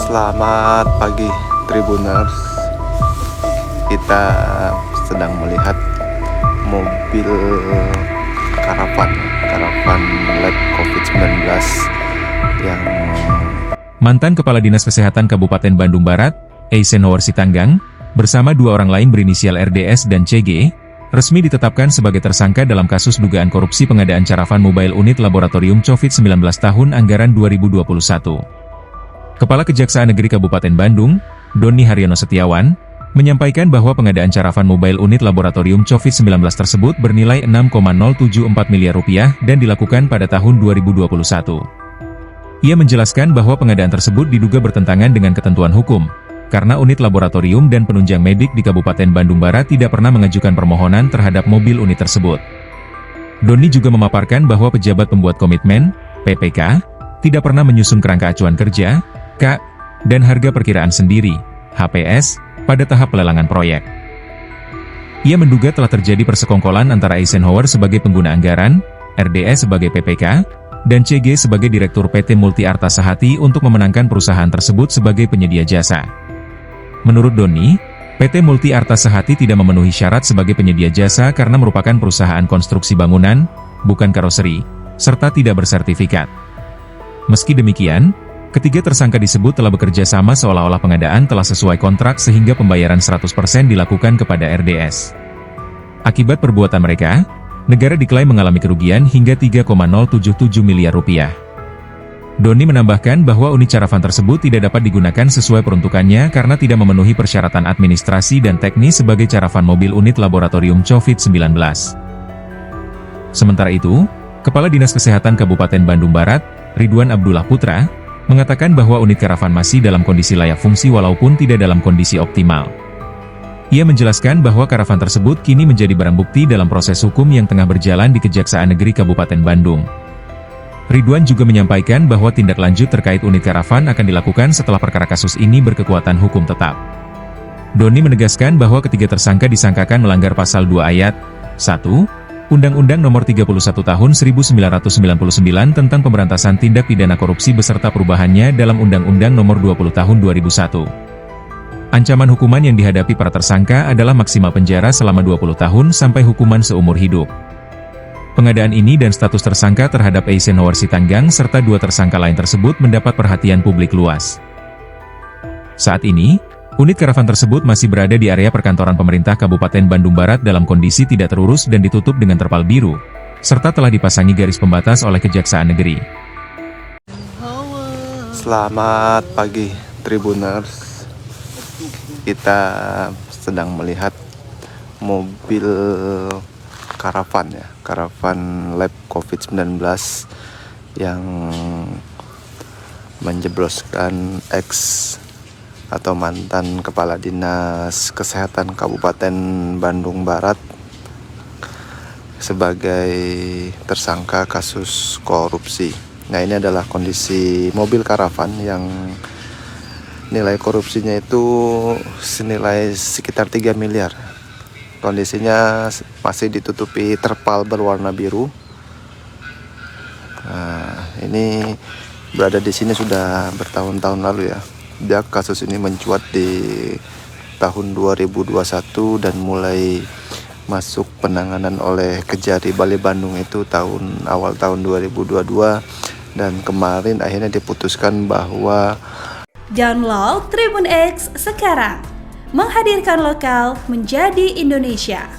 Selamat pagi Tribuners. Kita sedang melihat mobil karavan lab COVID-19 yang Mantan Kepala Dinas Kesehatan Kabupaten Bandung Barat, Eisenhower Sitanggang, bersama dua orang lain berinisial RDS dan CG, resmi ditetapkan sebagai tersangka dalam kasus dugaan korupsi pengadaan caravan mobile unit laboratorium COVID-19 tahun anggaran 2021. Kepala Kejaksaan Negeri Kabupaten Bandung, Doni Haryono Setiawan, menyampaikan bahwa pengadaan caravan mobile unit laboratorium COVID-19 tersebut bernilai 6,074 miliar rupiah dan dilakukan pada tahun 2021. Ia menjelaskan bahwa pengadaan tersebut diduga bertentangan dengan ketentuan hukum, karena unit laboratorium dan penunjang medik di Kabupaten Bandung Barat tidak pernah mengajukan permohonan terhadap mobil unit tersebut. Doni juga memaparkan bahwa pejabat pembuat komitmen, PPK, tidak pernah menyusun kerangka acuan kerja, K, dan harga perkiraan sendiri, HPS, pada tahap pelelangan proyek. Ia menduga telah terjadi persekongkolan antara Eisenhower sebagai pengguna anggaran, RDS sebagai PPK, dan CG sebagai Direktur PT Multi Arta Sahati untuk memenangkan perusahaan tersebut sebagai penyedia jasa. Menurut Doni, PT Multi Arta Sahati tidak memenuhi syarat sebagai penyedia jasa karena merupakan perusahaan konstruksi bangunan, bukan karoseri, serta tidak bersertifikat. Meski demikian, ketiga tersangka disebut telah bekerja sama seolah-olah pengadaan telah sesuai kontrak sehingga pembayaran 100% dilakukan kepada RDS. Akibat perbuatan mereka, negara diklaim mengalami kerugian hingga 3,077 miliar rupiah. Doni menambahkan bahwa unit caravan tersebut tidak dapat digunakan sesuai peruntukannya karena tidak memenuhi persyaratan administrasi dan teknis sebagai caravan mobil unit laboratorium COVID-19. Sementara itu, Kepala Dinas Kesehatan Kabupaten Bandung Barat, Ridwan Abdullah Putra, mengatakan bahwa unit karavan masih dalam kondisi layak fungsi walaupun tidak dalam kondisi optimal. Ia menjelaskan bahwa karavan tersebut kini menjadi barang bukti dalam proses hukum yang tengah berjalan di Kejaksaan Negeri Kabupaten Bandung. Ridwan juga menyampaikan bahwa tindak lanjut terkait unit karavan akan dilakukan setelah perkara kasus ini berkekuatan hukum tetap. Doni menegaskan bahwa ketiga tersangka disangkakan melanggar pasal 2 ayat 1, Undang-Undang Nomor 31 Tahun 1999 tentang Pemberantasan Tindak Pidana Korupsi beserta perubahannya dalam Undang-Undang Nomor 20 Tahun 2001. Ancaman hukuman yang dihadapi para tersangka adalah maksimal penjara selama 20 tahun sampai hukuman seumur hidup. Pengadaan ini dan status tersangka terhadap Eisenhower Sitanggang serta dua tersangka lain tersebut mendapat perhatian publik luas. Saat ini, unit karavan tersebut masih berada di area perkantoran pemerintah Kabupaten Bandung Barat dalam kondisi tidak terurus dan ditutup dengan terpal biru, serta telah dipasangi garis pembatas oleh Kejaksaan Negeri. Selamat pagi Tribuners. Kita sedang melihat mobil karavan lab COVID-19 yang menjebloskan ex atau mantan Kepala Dinas Kesehatan Kabupaten Bandung Barat sebagai tersangka kasus korupsi. Nah, ini adalah kondisi mobil karavan yang nilai korupsinya itu senilai sekitar 3 miliar. Kondisinya masih ditutupi terpal berwarna biru. Nah, ini berada di sini sudah bertahun-tahun lalu ya. Kasus ini mencuat di tahun 2021 dan mulai masuk penanganan oleh Kejari Bali Bandung itu awal tahun 2022, dan kemarin akhirnya diputuskan bahwa download Tribun X sekarang, menghadirkan lokal menjadi Indonesia.